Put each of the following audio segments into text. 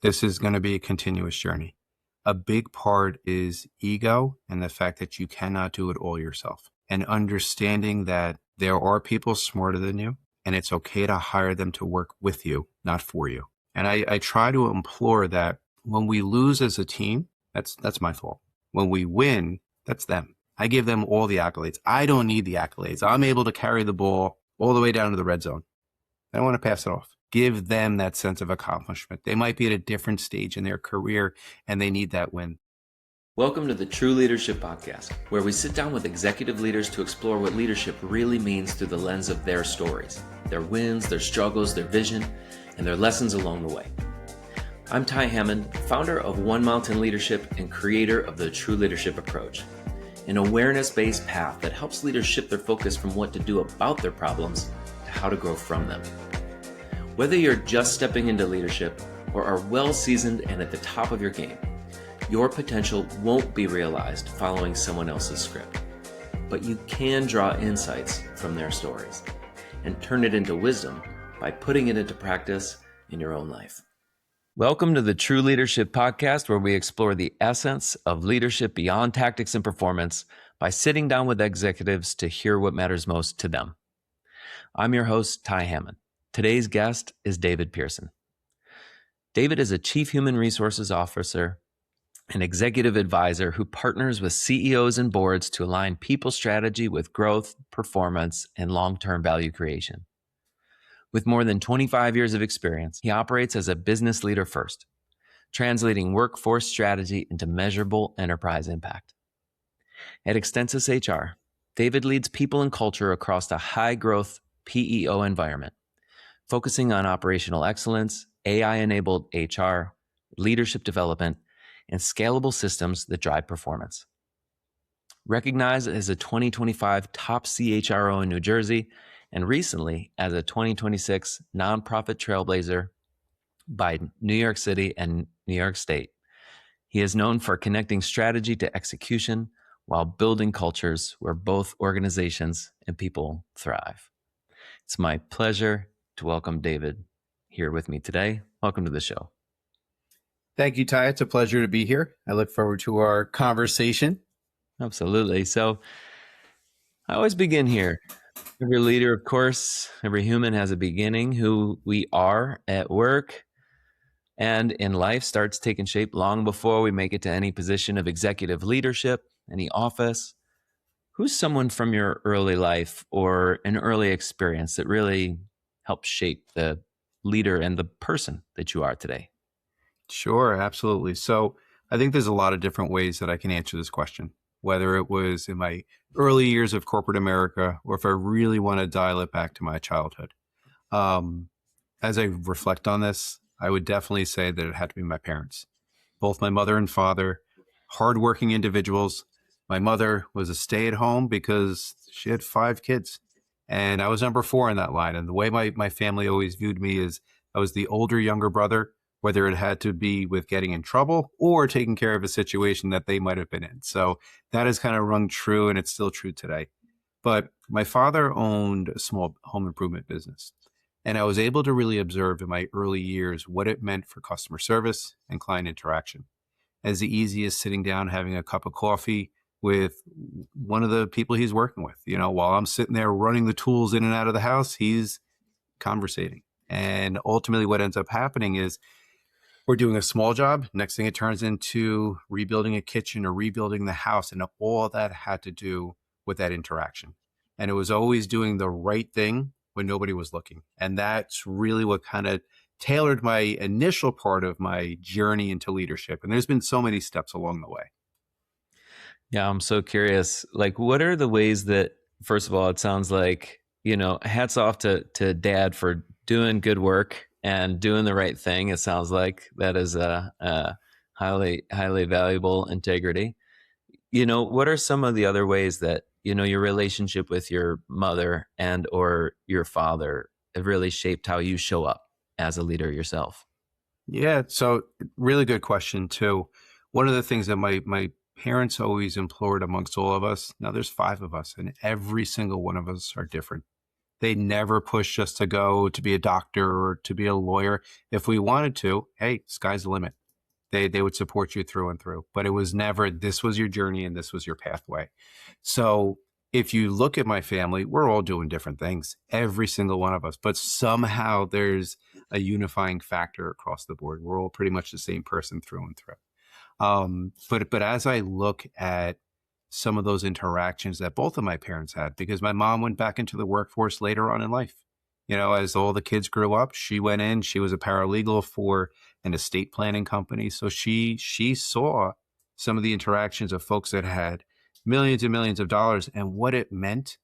This is going to be a continuous journey. A big part is ego and the fact that you cannot do it all yourself, and understanding that there are people smarter than you, and it's okay to hire them to work with you, not for you. And I try to implore that when we lose as a team, that's my fault. When we win, that's them. I give them all the accolades. I don't need the accolades. I'm able to carry the ball all the way down to the red zone. I don't want to pass it off. Give them that sense of accomplishment. They might be at a different stage in their career and they need that win. Welcome to the True Leadership Podcast, where we sit down with executive leaders to explore what leadership really means through the lens of their stories, their wins, their struggles, their vision, and their lessons along the way. I'm Ty Hammond, founder of One Mountain Leadership and creator of the True Leadership Approach, an awareness-based path that helps leaders shift their focus from what to do about their problems to how to grow from them. Whether you're just stepping into leadership or are well-seasoned and at the top of your game, your potential won't be realized following someone else's script. But you can draw insights from their stories and turn it into wisdom by putting it into practice in your own life. Welcome to the True Leadership Podcast, where we explore the essence of leadership beyond tactics and performance by sitting down with executives to hear what matters most to them. I'm your host, Ty Hammond. Today's guest is David Pearson. David is a Chief Human Resources Officer and Executive Advisor who partners with CEOs and boards to align people strategy with growth, performance, and long-term value creation. With more than 25 years of experience, he operates as a business leader first, translating workforce strategy into measurable enterprise impact. At Extensus HR, David leads people and culture across a high-growth PEO environment, focusing on operational excellence, AI-enabled HR, leadership development, and scalable systems that drive performance. Recognized as a 2025 top CHRO in New Jersey, and recently as a 2026 nonprofit trailblazer by New York City and New York State, he is known for connecting strategy to execution while building cultures where both organizations and people thrive. It's my pleasure to welcome David here with me today. Welcome to the show. Thank you, Ty. It's a pleasure to be here. I look forward to our conversation. Absolutely. So I always begin here. Every leader, of course, every human has a beginning. Who we are at work and in life starts taking shape long before we make it to any position of executive leadership, any office. Who's someone from your early life or an early experience that really helped shape the leader and the person that you are today? Sure, absolutely. So I think there's a lot of different ways that I can answer this question, whether it was in my early years of corporate America or if I really want to dial it back to my childhood. As I reflect on this, I would definitely say that it had to be my parents, both my mother and father, hardworking individuals. My mother was a stay-at-home because she had 5 kids, and I was number 4 in that line. And the way my family always viewed me is I was the older, younger brother, whether it had to be with getting in trouble or taking care of a situation that they might have been in. So that has kind of rung true, and it's still true today. But my father owned a small home improvement business, and I was able to really observe in my early years what it meant for customer service and client interaction. As easy as sitting down, having a cup of coffee with one of the people he's working with. You know, while I'm sitting there running the tools in and out of the house, he's conversating. And ultimately what ends up happening is we're doing a small job. Next thing it turns into rebuilding a kitchen or rebuilding the house. And all that had to do with that interaction. And it was always doing the right thing when nobody was looking. And that's really what kind of tailored my initial part of my journey into leadership. And there's been so many steps along the way. Yeah, I'm so curious. Like, what are the ways that, first of all, it sounds like, hats off to Dad for doing good work and doing the right thing. It sounds like that is a highly, highly valuable integrity. What are some of the other ways that, your relationship with your mother and or your father have really shaped how you show up as a leader yourself? Yeah, so really good question too. One of the things that my parents always implored amongst all of us, now there's 5 of us and every single one of us are different. They never pushed us to go to be a doctor or to be a lawyer. If we wanted to, hey, sky's the limit. They would support you through and through, but it was never, this was your journey and this was your pathway. So if you look at my family, we're all doing different things, every single one of us, but somehow there's a unifying factor across the board. We're all pretty much the same person through and through. But as I look at some of those interactions that both of my parents had, because my mom went back into the workforce later on in life. You know, as all the kids grew up, she went in, she was a paralegal for an estate planning company. So she saw some of the interactions of folks that had millions and millions of dollars and what it meant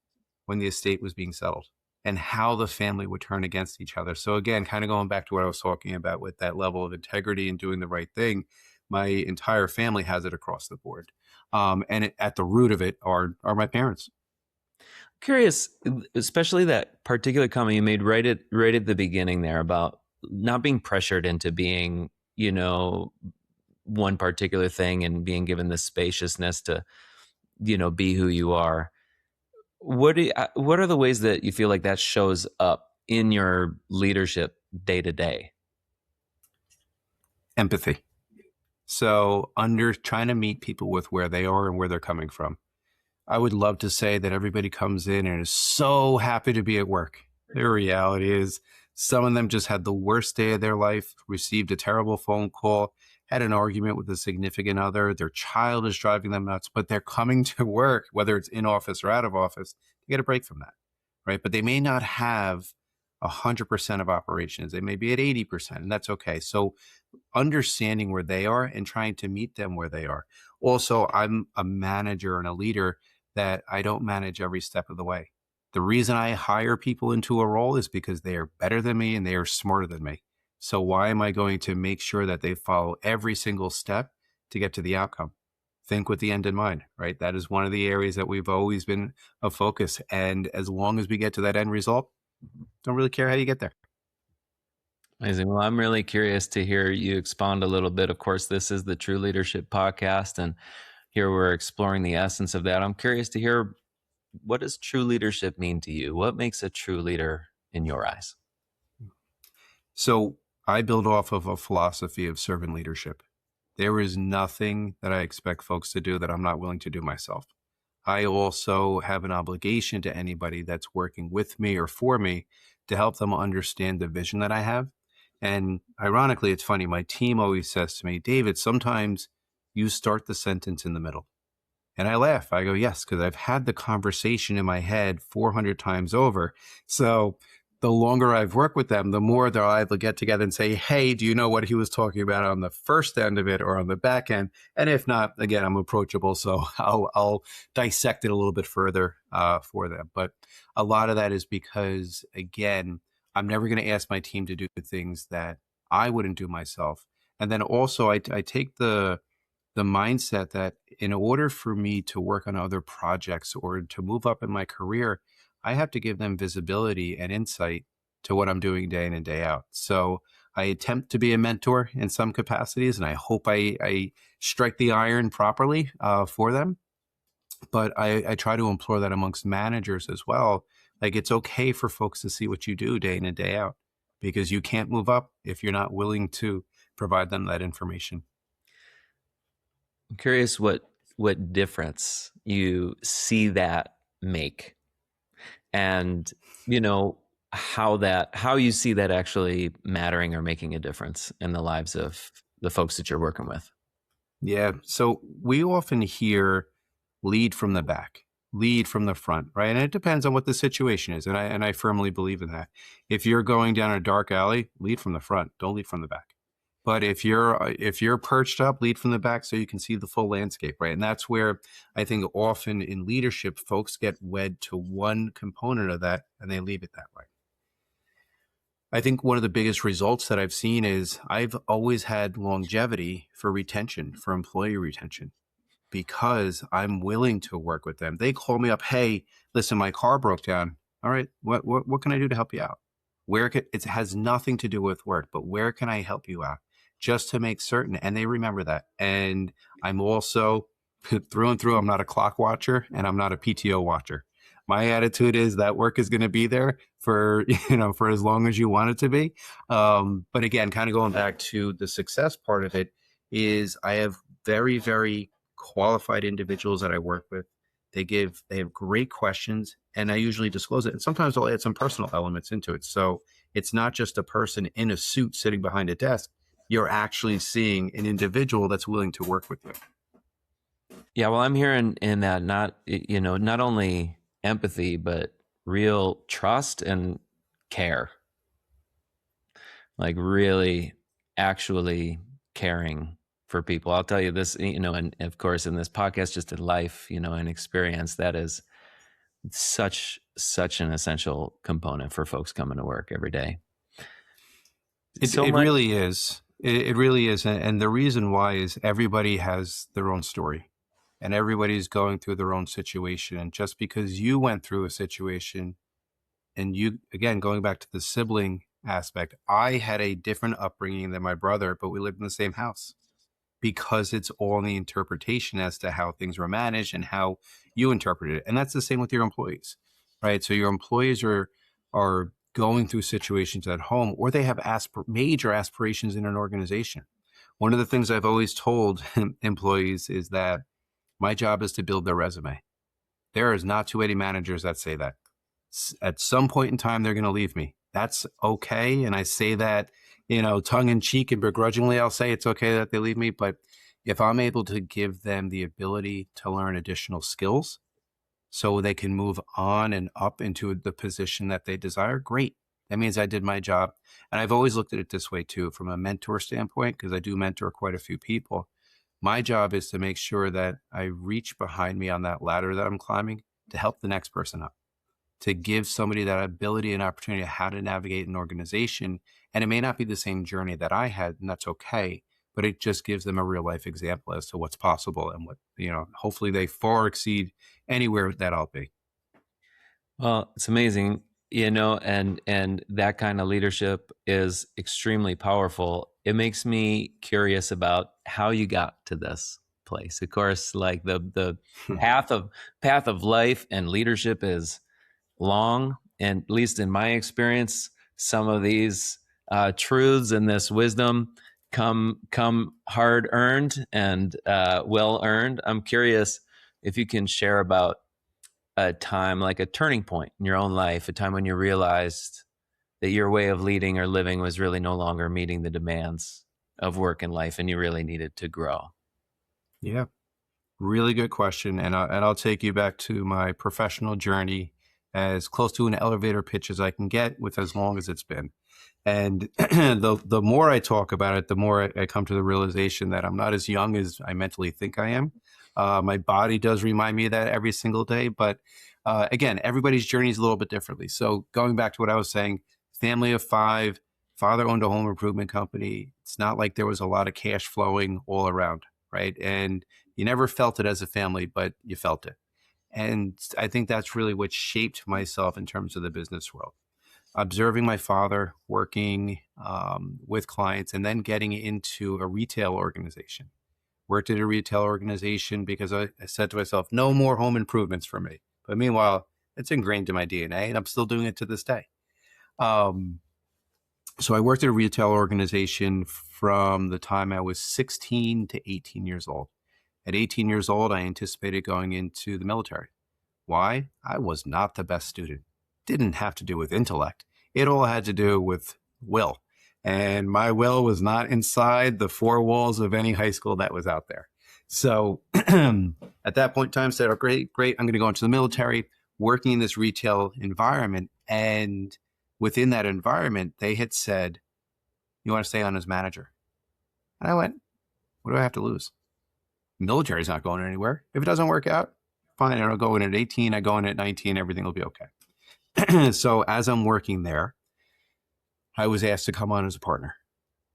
when the estate was being settled and how the family would turn against each other. So again, kind of going back to what I was talking about with that level of integrity and doing the right thing, my entire family has it across the board. At the root of it are my parents. Curious, especially that particular comment you made right at the beginning there about not being pressured into being, one particular thing and being given the spaciousness to, be who you are. What are the ways that you feel like that shows up in your leadership day to day? Empathy. So trying to meet people with where they are and where they're coming from. I would love to say that everybody comes in and is so happy to be at work. The reality is some of them just had the worst day of their life, received a terrible phone call, had an argument with a significant other. Their child is driving them nuts, but they're coming to work, whether it's in office or out of office, to get a break from that, right? But they may not have 100% of operations. They may be at 80%, and that's okay. So understanding where they are and trying to meet them where they are. Also, I'm a manager and a leader that I don't manage every step of the way. The reason I hire people into a role is because they are better than me and they are smarter than me. So why am I going to make sure that they follow every single step to get to the outcome? Think with the end in mind, right? That is one of the areas that we've always been a focus. And as long as we get to that end result, don't really care how you get there. Amazing. Well, I'm really curious to hear you expound a little bit. Of course, this is the True Leadership Podcast, and here we're exploring the essence of that. I'm curious to hear, what does true leadership mean to you? What makes a true leader in your eyes? So I build off of a philosophy of servant leadership. There is nothing that I expect folks to do that I'm not willing to do myself. I also have an obligation to anybody that's working with me or for me to help them understand the vision that I have. And ironically, it's funny, my team always says to me, David, sometimes you start the sentence in the middle. And I laugh. I go, yes, because I've had the conversation in my head 400 times over. So the longer I've worked with them, the more they'll either get together and say, hey, do you know what he was talking about on the first end of it or on the back end? And if not, again, I'm approachable. So I'll dissect it a little bit further for them. But a lot of that is because, again, I'm never going to ask my team to do things that I wouldn't do myself. And then also I take the mindset that in order for me to work on other projects or to move up in my career, I have to give them visibility and insight to what I'm doing day in and day out. So I attempt to be a mentor in some capacities, and I hope I strike the iron properly for them. But I try to implore that amongst managers as well. Like, it's okay for folks to see what you do day in and day out, because you can't move up if you're not willing to provide them that information. I'm curious what difference you see that make, and how you see that actually mattering or making a difference in the lives of the folks that you're working with. Yeah. So we often hear lead from the back, lead from the front, right? And it depends on what the situation is. And I firmly believe in that. If you're going down a dark alley, lead from the front, don't lead from the back. But if you're perched up, lead from the back so you can see the full landscape, right? And that's where I think often in leadership, folks get wed to one component of that and they leave it that way. I think one of the biggest results that I've seen is I've always had longevity for retention, for employee retention, because I'm willing to work with them. They call me up, hey, listen, my car broke down. All right, what can I do to help you out? It has nothing to do with work, but where can I help you out? Just to make certain. And they remember that. And I'm also through and through, I'm not a clock watcher and I'm not a PTO watcher. My attitude is that work is going to be there for, for as long as you want it to be. But again, kind of going back to the success part of it is I have very, very qualified individuals that I work with. They have great questions, and I usually disclose it. And sometimes I'll add some personal elements into it. So it's not just a person in a suit sitting behind a desk. You're actually seeing an individual that's willing to work with you. Yeah, well, I'm hearing in that not only empathy, but real trust and care, like really actually caring for people. I'll tell you this, and of course in this podcast, just in life, and experience, that is such an essential component for folks coming to work every day. So It much. really is. It really is. And the reason why is everybody has their own story and everybody's going through their own situation. And just because you went through a situation and you, again, going back to the sibling aspect, I had a different upbringing than my brother, but we lived in the same house because it's all in the interpretation as to how things were managed and how you interpreted it. And that's the same with your employees, right? So your employees are going through situations at home, or they have major aspirations in an organization. One of the things I've always told employees is that my job is to build their resume. There is not too many managers that say that. At some point in time, they're going to leave me. That's okay. And I say that, tongue in cheek and begrudgingly, I'll say it's okay that they leave me. But if I'm able to give them the ability to learn additional skills so they can move on and up into the position that they desire, great. That means I did my job. And I've always looked at it this way too, from a mentor standpoint, because I do mentor quite a few people. My job is to make sure that I reach behind me on that ladder that I'm climbing to help the next person up, to give somebody that ability and opportunity of how to navigate an organization. And it may not be the same journey that I had, and that's okay, but it just gives them a real life example as to what's possible and what, hopefully they far exceed anywhere that I'll be. Well, it's amazing, and that kind of leadership is extremely powerful. It makes me curious about how you got to this place. Of course, like the path of life and leadership is long, and at least in my experience, some of these truths and this wisdom come hard earned and well earned. I'm curious if you can share about a time, like a turning point in your own life, a time when you realized that your way of leading or living was really no longer meeting the demands of work and life, and you really needed to grow. Yeah, really good question. And I'll take you back to my professional journey as close to an elevator pitch as I can get with as long as it's been. And the more I talk about it, the more I come to the realization that I'm not as young as I mentally think I am. My body does remind me of that every single day. But again, everybody's journey is a little bit differently. So going back to what I was saying, family of five, father owned a home improvement company. It's not like there was a lot of cash flowing all around, right? And you never felt it as a family, but you felt it. And I think that's really what shaped myself in terms of the business world. Observing my father working with clients and then getting into a retail organization. Worked at a retail organization because I said to myself, no more home improvements for me. But meanwhile, it's ingrained in my DNA and I'm still doing it to this day. So I worked at a retail organization from the time I was 16 to 18 years old. At 18 years old, I anticipated going into the military. Why? I was not the best student. Didn't have to do with intellect. It all had to do with will. And my will was not inside the four walls of any high school that was out there. So at that point in time, I said, oh, great, I'm going to go into the military, working in this retail environment. And within that environment, they had said, you want to stay on as manager? And I went, what do I have to lose? Military's not going anywhere. If it doesn't work out, fine. I'll go in at 18. I go in at 19. Everything will be okay. So as I'm working there, I was asked to come on as a partner.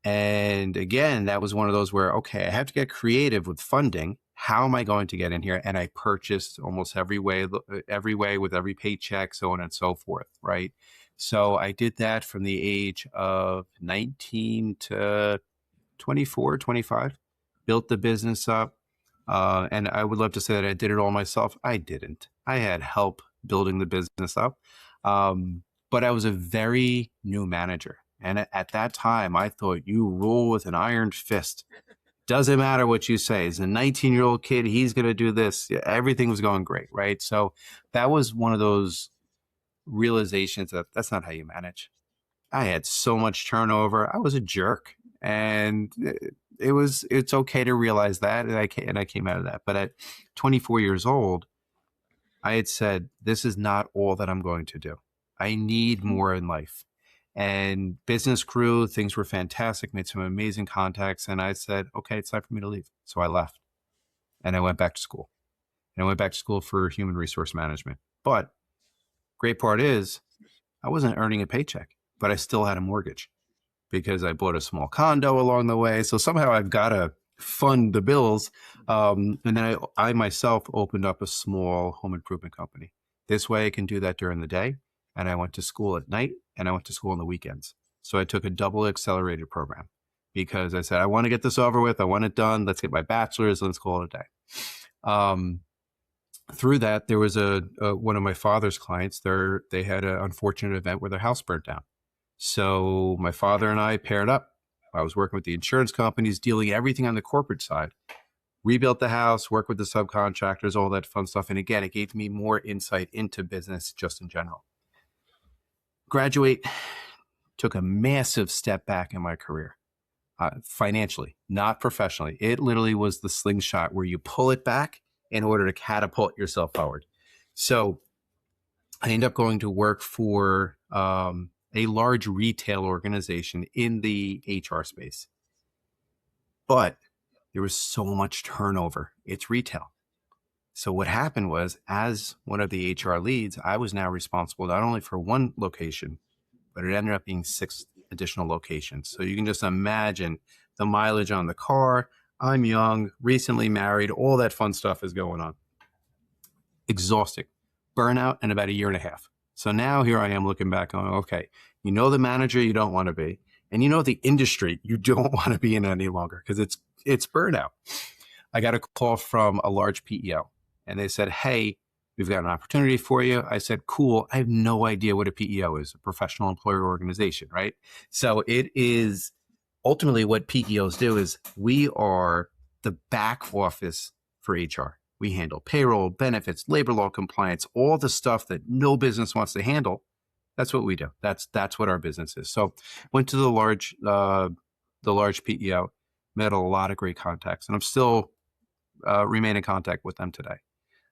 And again, that was one of those where, okay, I have to get creative with funding. How am I going to get in here? And I purchased almost every way with every paycheck, so on and so forth, right? So I did that from the age of 19 to 24, 25, built the business up. And I would love to say that I did it all myself. I didn't. I had help building the business up. But I was a very new manager. And at that time, I thought you rule with an iron fist. Doesn't matter what you say. As a 19-year-old kid, he's going to do this. Yeah, everything was going great, right? So that was one of those realizations that that's not how you manage. I had so much turnover. I was a jerk. And it's okay to realize that. And I came out of that. But at 24 years old, I had said, this is not all that I'm going to do. I need more in life. And business grew, things were fantastic, made some amazing contacts. And I said, okay, it's time for me to leave. So I left and I went back to school. And I went back to school for human resource management. But great part is I wasn't earning a paycheck, but I still had a mortgage because I bought a small condo along the way. So somehow I've got to fund the bills. And then I myself opened up a small home improvement company. This way I can do that during the day. And I went to school at night and I went to school on the weekends. So I took a double accelerated program because I said, I want to get this over with. I want it done. Let's get my bachelor's. Let's call it a day. Through that, there was one of my father's clients. They had an unfortunate event where their house burnt down. So my father and I paired up. I was working with the insurance companies, dealing everything on the corporate side. Rebuilt the house, worked with the subcontractors, all that fun stuff. And again, it gave me more insight into business just in general. Graduate, took a massive step back in my career, financially, not professionally. It literally was the slingshot where you pull it back in order to catapult yourself forward. So I ended up going to work for a large retail organization in the HR space. But there was so much turnover. It's retail. So what happened was, as one of the HR leads, I was now responsible not only for one location, but it ended up being 6 additional locations. So you can just imagine the mileage on the car. I'm young, recently married, all that fun stuff is going on. Exhausting, burnout in about a year and a half. So now here I am looking back on, okay, you know the manager you don't want to be, and you know the industry you don't want to be in any longer because it's burnout. I got a call from a large PEO and they said, hey, we've got an opportunity for you. I said, cool. I have no idea what a PEO is, a professional employer organization, right? So it is ultimately what PEOs do is we are the back office for HR. We handle payroll, benefits, labor law compliance, all the stuff that no business wants to handle. That's what we do. That's what our business is. So went to the large PEO, met a lot of great contacts, and I'm still remain in contact with them today.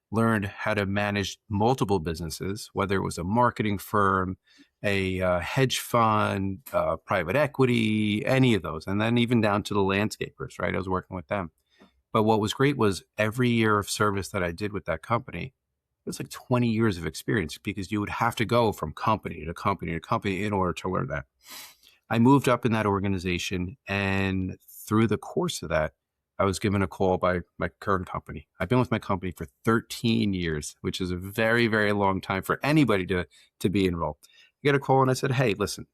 Learned how to manage multiple businesses, whether it was a marketing firm, a hedge fund, private equity, any of those, and then even down to the landscapers, right? I was working with them. But what was great was every year of service that I did with that company, it was like 20 years of experience because you would have to go from company to company to company in order to learn that. I moved up in that organization, and through the course of that, I was given a call by my current company. I've been with my company for 13 years, which is a very, very long time for anybody to be enrolled. I get a call and I said, hey, listen,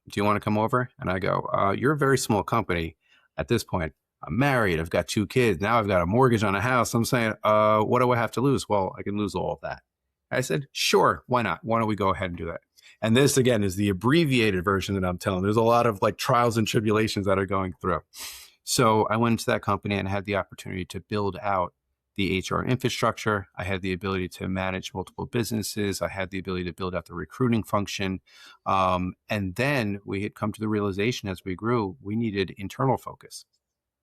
do you want to come over? And I go, you're a very small company at this point. I'm married. I've got 2 kids. Now I've got a mortgage on a house. I'm saying, what do I have to lose? Well, I can lose all of that. I said, sure, why not? Why don't we go ahead and do that? And this, again, is the abbreviated version that I'm telling. There's a lot of like trials and tribulations that are going through. So I went into that company and had the opportunity to build out the HR infrastructure. I had the ability to manage multiple businesses. I had the ability to build out the recruiting function. And then we had come to the realization as we grew, we needed internal focus.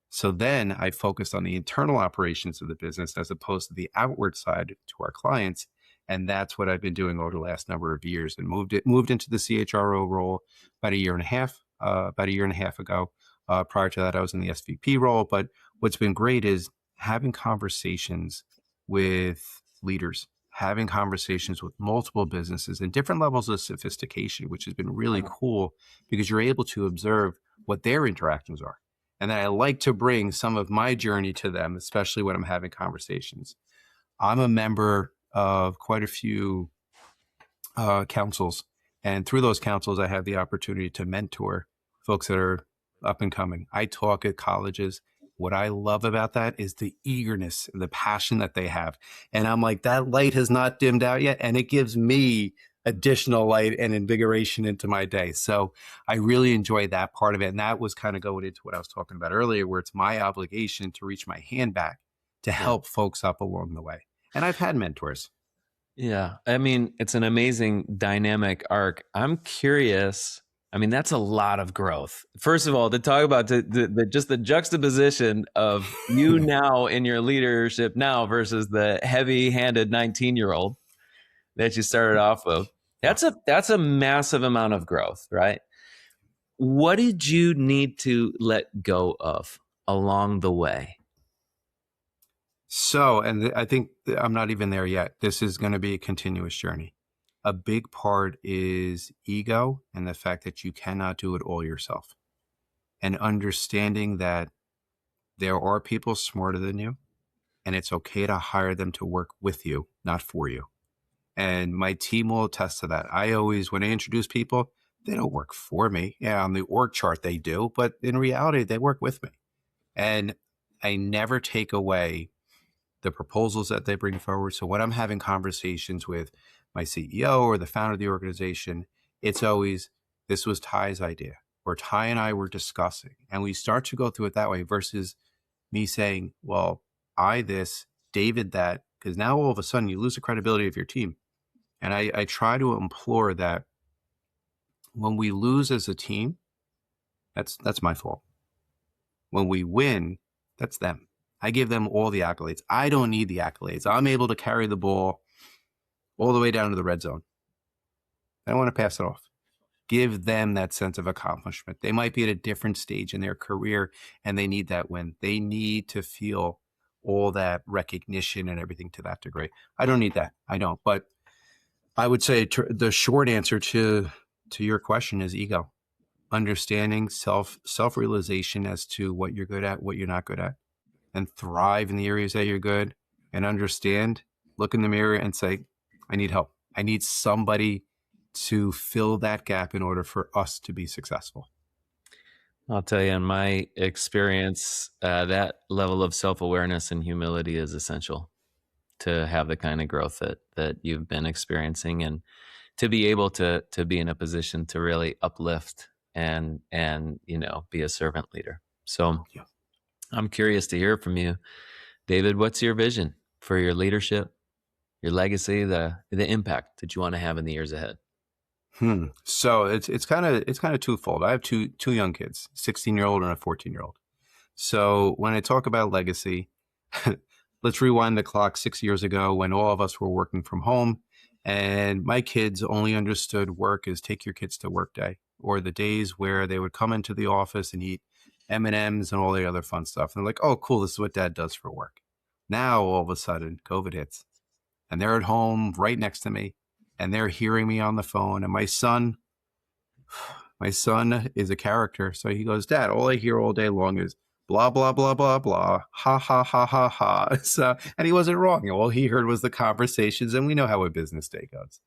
So then I focused on the internal operations of the business as opposed to the outward side to our clients. And that's what I've been doing over the last number of years, and moved into the CHRO role about a year and a half ago. Prior to that, I was in the SVP role. But what's been great is having conversations with leaders, having conversations with multiple businesses and different levels of sophistication, which has been really cool because you're able to observe what their interactions are. And then I like to bring some of my journey to them, especially when I'm having conversations. I'm a member of quite a few councils. And through those councils, I have the opportunity to mentor folks that are up and coming. I talk at colleges what I love about that is the eagerness and the passion that they have. And I'm like, that light has not dimmed out yet. And it gives me additional light and invigoration into my day. So I really enjoy that part of it. And that was kind of going into what I was talking about earlier, where it's my obligation to reach my hand back to Yeah. help folks up along the way. And I've had mentors. Yeah. I mean, it's an amazing dynamic arc. I'm curious. I mean, that's a lot of growth. First of all, to talk about just the juxtaposition of you now in your leadership now versus the heavy-handed 19-year-old that you started off with. That's a massive amount of growth, right? What did you need to let go of along the way? So, and I think I'm not even there yet. This is going to be a continuous journey. A big part is ego and the fact that you cannot do it all yourself, and understanding that there are people smarter than you, and it's okay to hire them to work with you, not for you. And my team will attest to that. I always, when I introduce people, they don't work for me. Yeah, on the org chart they do, but in reality, they work with me. And I never take away the proposals that they bring forward. So when I'm having conversations with my CEO or the founder of the organization, it's always, this was Ty's idea, or Ty and I were discussing. And we start to go through it that way versus me saying, well, I this, David that, because now all of a sudden you lose the credibility of your team. And I try to implore that when we lose as a team, that's my fault. When we win, that's them. I give them all the accolades. I don't need the accolades. I'm able to carry the ball all the way down to the red zone. I don't want to pass it off. Give them that sense of accomplishment. They might be at a different stage in their career and they need that win. They need to feel all that recognition and everything to that degree. I don't need that. I don't. But I would say the short answer to your question is ego. Understanding self-realization as to what you're good at, what you're not good at, and thrive in the areas that you're good, and understand, look in the mirror and say, I need help. I need somebody to fill that gap in order for us to be successful. I'll tell you, in my experience, that level of self-awareness and humility is essential to have the kind of growth that you've been experiencing, and to be able to be in a position to really uplift and be a servant leader. So Yeah. I'm curious to hear from you, David. What's your vision for your leadership, your legacy, the impact that you want to have in the years ahead? So it's kind of twofold. I have two young kids, 16-year-old and a 14-year-old. So when I talk about legacy, let's rewind the clock 6 years ago when all of us were working from home, and my kids only understood work as take your kids to work day, or the days where they would come into the office and eat M&Ms and all the other fun stuff. And they're like, oh, cool, this is what dad does for work. Now, all of a sudden, COVID hits, and they're at home right next to me, and they're hearing me on the phone. And my son is a character. So he goes, Dad, all I hear all day long is blah, blah, blah, blah, blah, ha, ha, ha, ha, ha. So, and he wasn't wrong. All he heard was the conversations, and we know how a business day goes.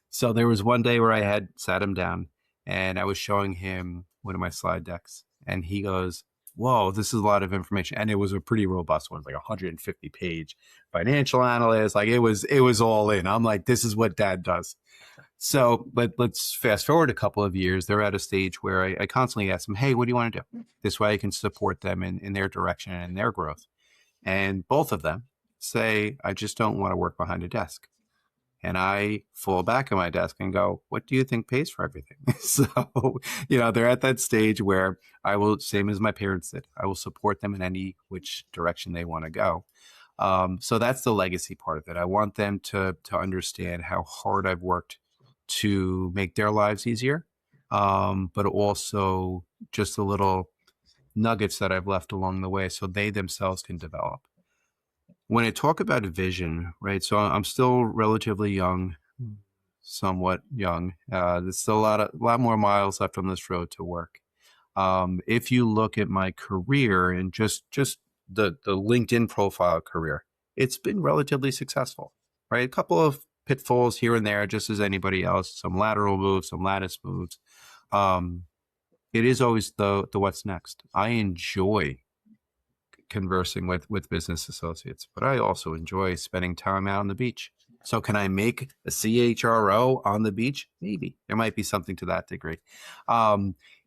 So there was one day where I had sat him down and I was showing him one of my slide decks, and he goes, whoa, this is a lot of information. And it was a pretty robust one, like 150 page financial analyst. Like it was all in. I'm like, this is what dad does. So, but let's fast forward a couple of years. They're at a stage where I constantly ask them, hey, what do you want to do? This way I can support them in their direction and their growth. And both of them say, I just don't want to work behind a desk. And I fall back on my desk and go, what do you think pays for everything? So, they're at that stage where I will, same as my parents did, I will support them in any which direction they want to go. So that's the legacy part of it. I want them to understand how hard I've worked to make their lives easier, but also just the little nuggets that I've left along the way so they themselves can develop. When I talk about a vision, right? So I'm still relatively young, somewhat young. There's still a lot more miles left on this road to work. If you look at my career and just the LinkedIn profile career, it's been relatively successful, right? A couple of pitfalls here and there, just as anybody else, some lateral moves, some lattice moves. It is always the what's next. I enjoy conversing with business associates, but I also enjoy spending time out on the beach. So can I make a CHRO on the beach? Maybe. There might be something to that degree.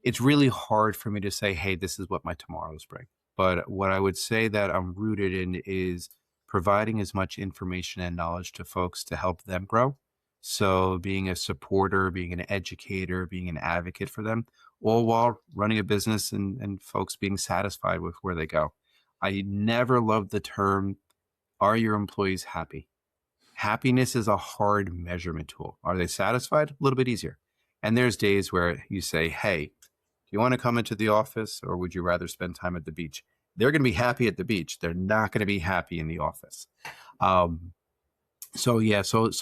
It's really hard for me to say, hey, this is what my tomorrows bring. But what I would say that I'm rooted in is providing as much information and knowledge to folks to help them grow. So being a supporter, being an educator, being an advocate for them, all while running a business and folks being satisfied with where they go. I never loved the term, are your employees happy? Happiness is a hard measurement tool. Are they satisfied? A little bit easier. And there's days where you say, hey, do you want to come into the office or would you rather spend time at the beach? They're going to be happy at the beach. They're not going to be happy in the office. So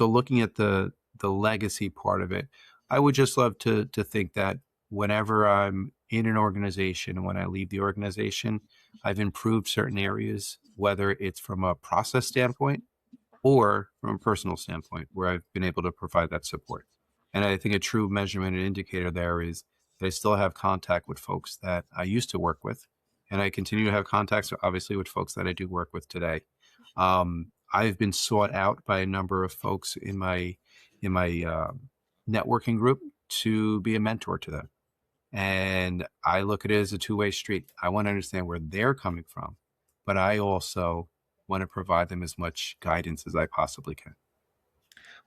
looking at the legacy part of it, I would just love to think that whenever I'm in an organization and when I leave the organization, I've improved certain areas, whether it's from a process standpoint or from a personal standpoint, where I've been able to provide that support. And I think a true measurement and indicator there is that I still have contact with folks that I used to work with, and I continue to have contacts, obviously, with folks that I do work with today. I've been sought out by a number of folks in my networking group to be a mentor to them. And I look at it as a two-way street. I want to understand where they're coming from, but I also want to provide them as much guidance as I possibly can.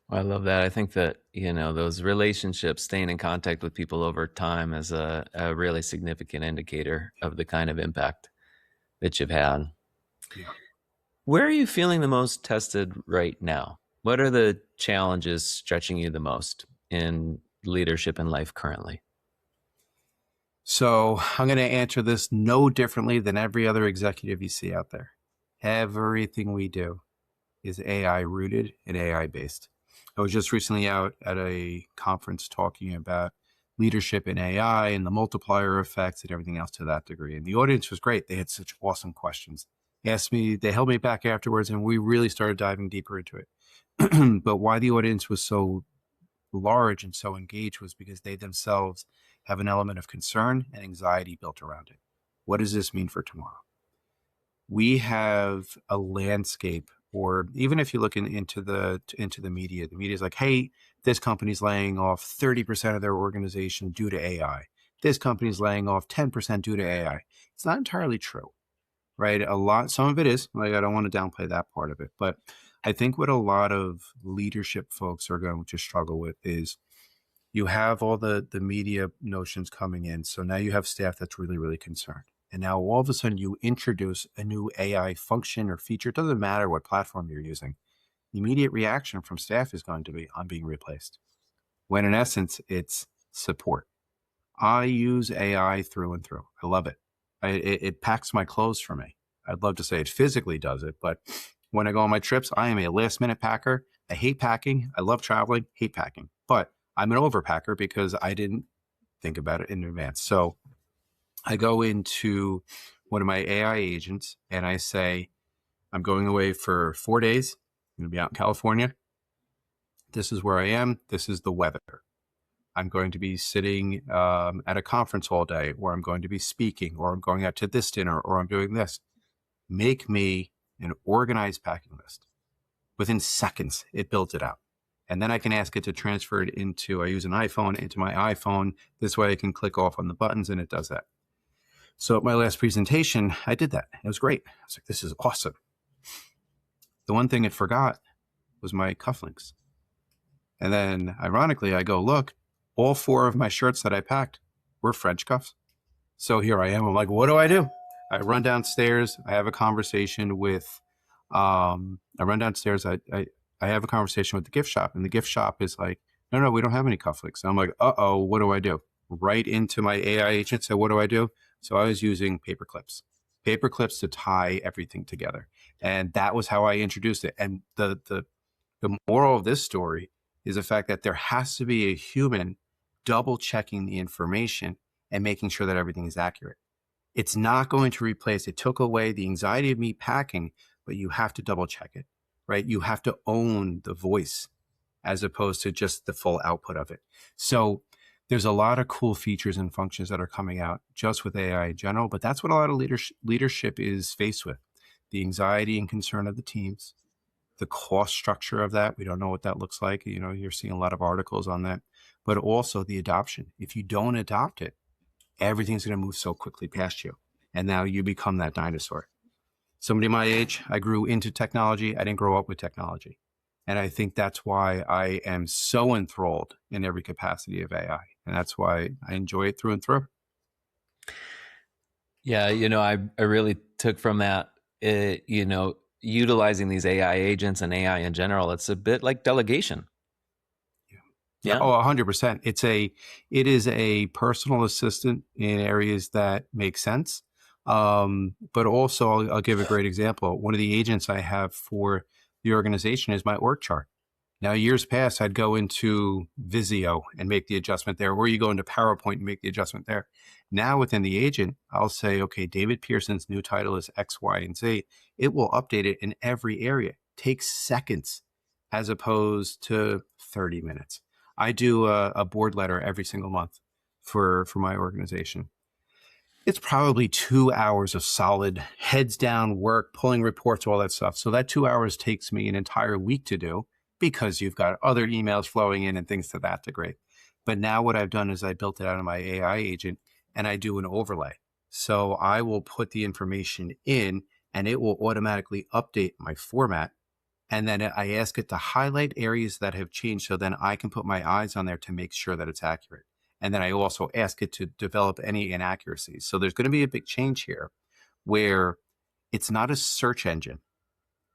I love that. I think that, those relationships, staying in contact with people over time is a really significant indicator of the kind of impact that you've had. Yeah. Where are you feeling the most tested right now? What are the challenges stretching you the most in leadership and life currently? So I'm going to answer this no differently than every other executive you see out there. Everything we do is AI rooted and AI based. I was just recently out at a conference talking about leadership in AI and the multiplier effects and everything else to that degree. And the audience was great. They had such awesome questions. They held me back afterwards, and we really started diving deeper into it. But why the audience was so large and so engaged was because they themselves have an element of concern and anxiety built around it. What does this mean for tomorrow? We have a landscape, or even if you look into the media is like, hey, this company's laying off 30% of their organization due to AI. This company's laying off 10% due to AI. It's not entirely true, right? Some of it is, like, I don't want to downplay that part of it, but I think what a lot of leadership folks are going to struggle with is you have all the media notions coming in. So now you have staff that's really, really concerned. And now all of a sudden you introduce a new AI function or feature. It doesn't matter what platform you're using. The immediate reaction from staff is going to be, I'm being replaced. When in essence, it's support. I use AI through and through. I love it. It packs my clothes for me. I'd love to say it physically does it, but when I go on my trips, I am a last minute packer. I hate packing. I love traveling, hate packing, but I'm an overpacker because I didn't think about it in advance. So I go into one of my AI agents and I say, I'm going away for 4 days. I'm going to be out in California. This is where I am. This is the weather. I'm going to be sitting at a conference all day, or I'm going to be speaking, or I'm going out to this dinner, or I'm doing this. Make me an organized packing list. Within seconds, it builds it out. And then I can ask it to transfer it I use an iPhone, into my iPhone. This way I can click off on the buttons and it does that. So at my last presentation, I did that. It was great. I was like, this is awesome. The one thing it forgot was my cufflinks. And then ironically, I go, look, all 4 of my shirts that I packed were French cuffs. So here I am. I'm like, what do? I run downstairs. I have a conversation with, I have a conversation with the gift shop, and the gift shop is like, no, we don't have any cufflinks. And I'm like, what do I do? Right into my AI agent. So what do I do? So I was using paper clips to tie everything together. And that was how I introduced it. And the moral of this story is the fact that there has to be a human double checking the information and making sure that everything is accurate. It's not going to replace, it took away the anxiety of me packing, but you have to double check it, right? You have to own the voice as opposed to just the full output of it. So There's a lot of cool features and functions that are coming out just with AI in general, but that's what a lot of leadership is faced with. The anxiety and concern of the teams, the cost structure of that. We don't know what that looks like. You know, you're seeing a lot of articles on that, but also the adoption. If you don't adopt it, everything's going to move so quickly past you. And now you become that dinosaur. Somebody my age, I grew into technology. I didn't grow up with technology. And I think that's why I am so enthralled in every capacity of AI. And that's why I enjoy it through and through. Yeah, I really took from that, utilizing these AI agents and AI in general. It's a bit like delegation. Yeah. Yeah. Oh, 100%. It is a personal assistant in areas that make sense. But also I'll give a great example. One of the agents I have for the organization is my org chart. Now, years past, I'd go into Visio and make the adjustment there, or you go into PowerPoint and make the adjustment there. Now, within the agent, I'll say, okay, David Pearson's new title is X, Y, and Z. It will update it in every area. Takes seconds as opposed to 30 minutes. I do a board letter every single month for my organization. It's probably 2 hours of solid heads down work, pulling reports, all that stuff. So that 2 hours takes me an entire week to do because you've got other emails flowing in and things to that degree. But now what I've done is I built it out of my AI agent and I do an overlay. So I will put the information in and it will automatically update my format. And then I ask it to highlight areas that have changed. So then I can put my eyes on there to make sure that it's accurate. And then I also ask it to develop any inaccuracies. So there's going to be a big change here where it's not a search engine.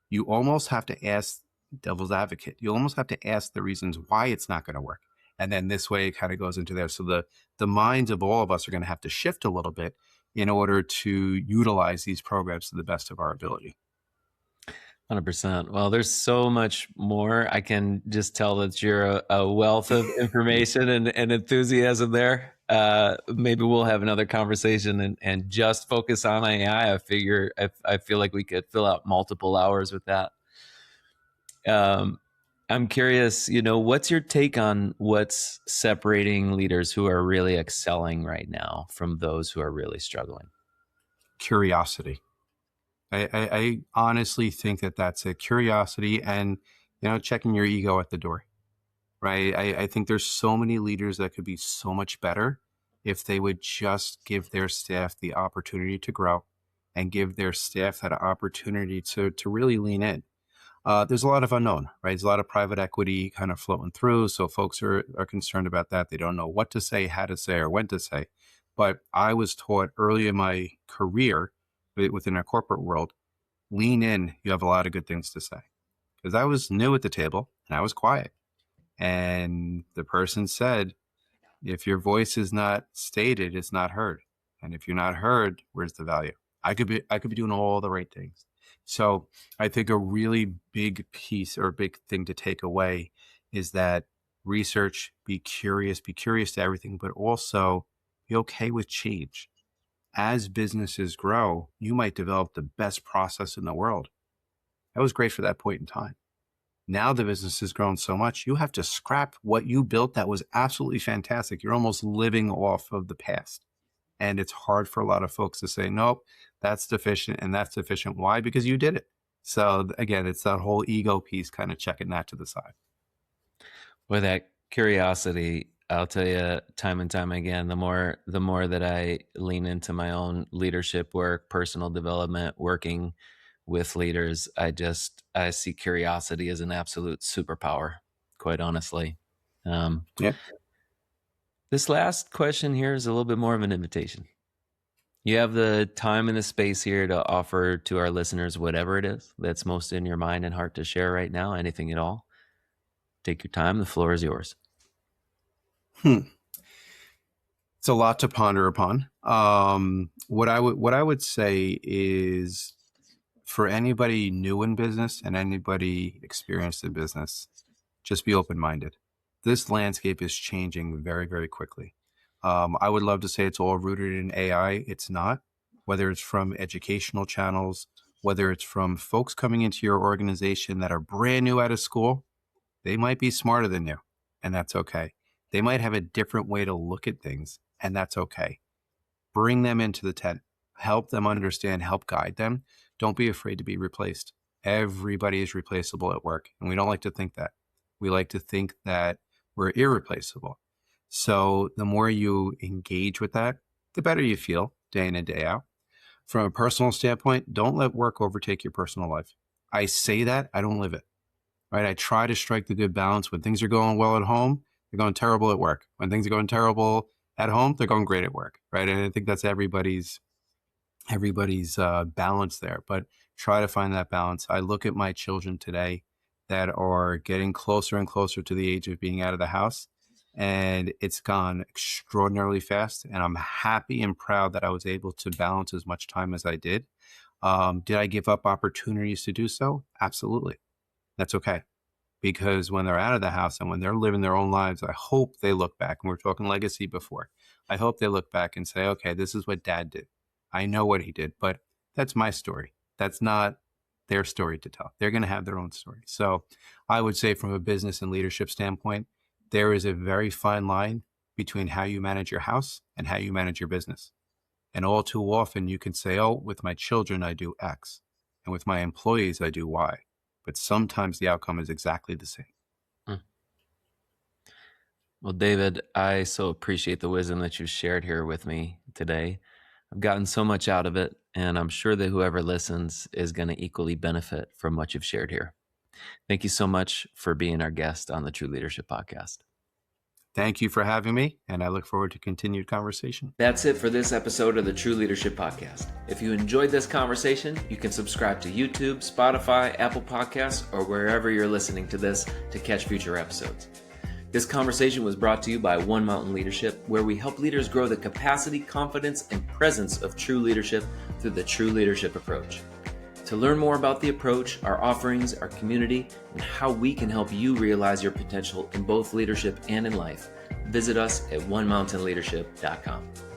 You almost have to ask devil's advocate. You almost have to ask the reasons why it's not going to work. And then this way it kind of goes into there. So the minds of all of us are going to have to shift a little bit in order to utilize these programs to the best of our ability. 100%. Well, there's so much more. I can just tell that you're a wealth of information and enthusiasm there. Maybe we'll have another conversation and just focus on AI. I feel like we could fill out multiple hours with that. I'm curious, what's your take on what's separating leaders who are really excelling right now from those who are really struggling? Curiosity. I honestly think that that's a curiosity and, checking your ego at the door, right? I think there's so many leaders that could be so much better if they would just give their staff the opportunity to grow and give their staff that opportunity to really lean in. There's a lot of unknown, right? There's a lot of private equity kind of floating through. So folks are concerned about that. They don't know what to say, how to say, or when to say. But I was taught early in my career within a corporate world, lean in, you have a lot of good things to say. Because I was new at the table and I was quiet. And the person said, if your voice is not stated, it's not heard. And if you're not heard, where's the value? I could be doing all the right things. So I think a really big piece or big thing to take away is that research, be curious to everything, but also be okay with change. As businesses grow, you might develop the best process in the world. That was great for that point in time. Now the business has grown so much, you have to scrap what you built that was absolutely fantastic. You're almost living off of the past. And it's hard for a lot of folks to say, nope, that's deficient and that's deficient. Why? Because you did it. So again, it's that whole ego piece, kind of checking that to the side. With that curiosity, I'll tell you time and time again, the more that I lean into my own leadership work, personal development, working with leaders, I see curiosity as an absolute superpower, quite honestly. Yeah. This last question here is a little bit more of an invitation. You have the time and the space here to offer to our listeners whatever it is that's most in your mind and heart to share right now, anything at all. Take your time. The floor is yours. It's a lot to ponder upon. What I would say is for anybody new in business and anybody experienced in business, just be open-minded. This landscape is changing very, very quickly. I would love to say it's all rooted in AI. It's not. Whether it's from educational channels, whether it's from folks coming into your organization that are brand new out of school, they might be smarter than you, and that's okay. They might have a different way to look at things, and that's okay. Bring them into the tent, help them understand, help guide them. Don't be afraid to be replaced. Everybody is replaceable at work, and we don't like to think that. We like to think that we're irreplaceable. So the more you engage with that, the better you feel day in and day out. From a personal standpoint, don't let work overtake your personal life. I say that, I don't live it, right? I try to strike the good balance. When things are going well at home, they're going terrible at work. When things are going terrible at home, they're going great at work, right? And I think that's everybody's balance there, but try to find that balance. I look at my children today that are getting closer and closer to the age of being out of the house, and it's gone extraordinarily fast. And I'm happy and proud that I was able to balance as much time as I did. Did I give up opportunities to do so? Absolutely. That's okay. Because when they're out of the house and when they're living their own lives, I hope they look back, and we're talking legacy before. I hope they look back and say, okay, this is what Dad did. I know what he did, but that's my story. That's not their story to tell. They're going to have their own story. So I would say from a business and leadership standpoint, there is a very fine line between how you manage your house and how you manage your business. And all too often you can say, oh, with my children, I do X, and with my employees, I do Y. But sometimes the outcome is exactly the same. Well, David, I so appreciate the wisdom that you've shared here with me today. I've gotten so much out of it, and I'm sure that whoever listens is going to equally benefit from what you've shared here. Thank you so much for being our guest on the True Leadership Podcast. Thank you for having me, and I look forward to continued conversation. That's it for this episode of the True Leadership Podcast. If you enjoyed this conversation, you can subscribe to YouTube, Spotify, Apple Podcasts, or wherever you're listening to this to catch future episodes. This conversation was brought to you by One Mountain Leadership, where we help leaders grow the capacity, confidence, and presence of true leadership through the True Leadership Approach. To learn more about the approach, our offerings, our community, and how we can help you realize your potential in both leadership and in life, visit us at onemountainleadership.com.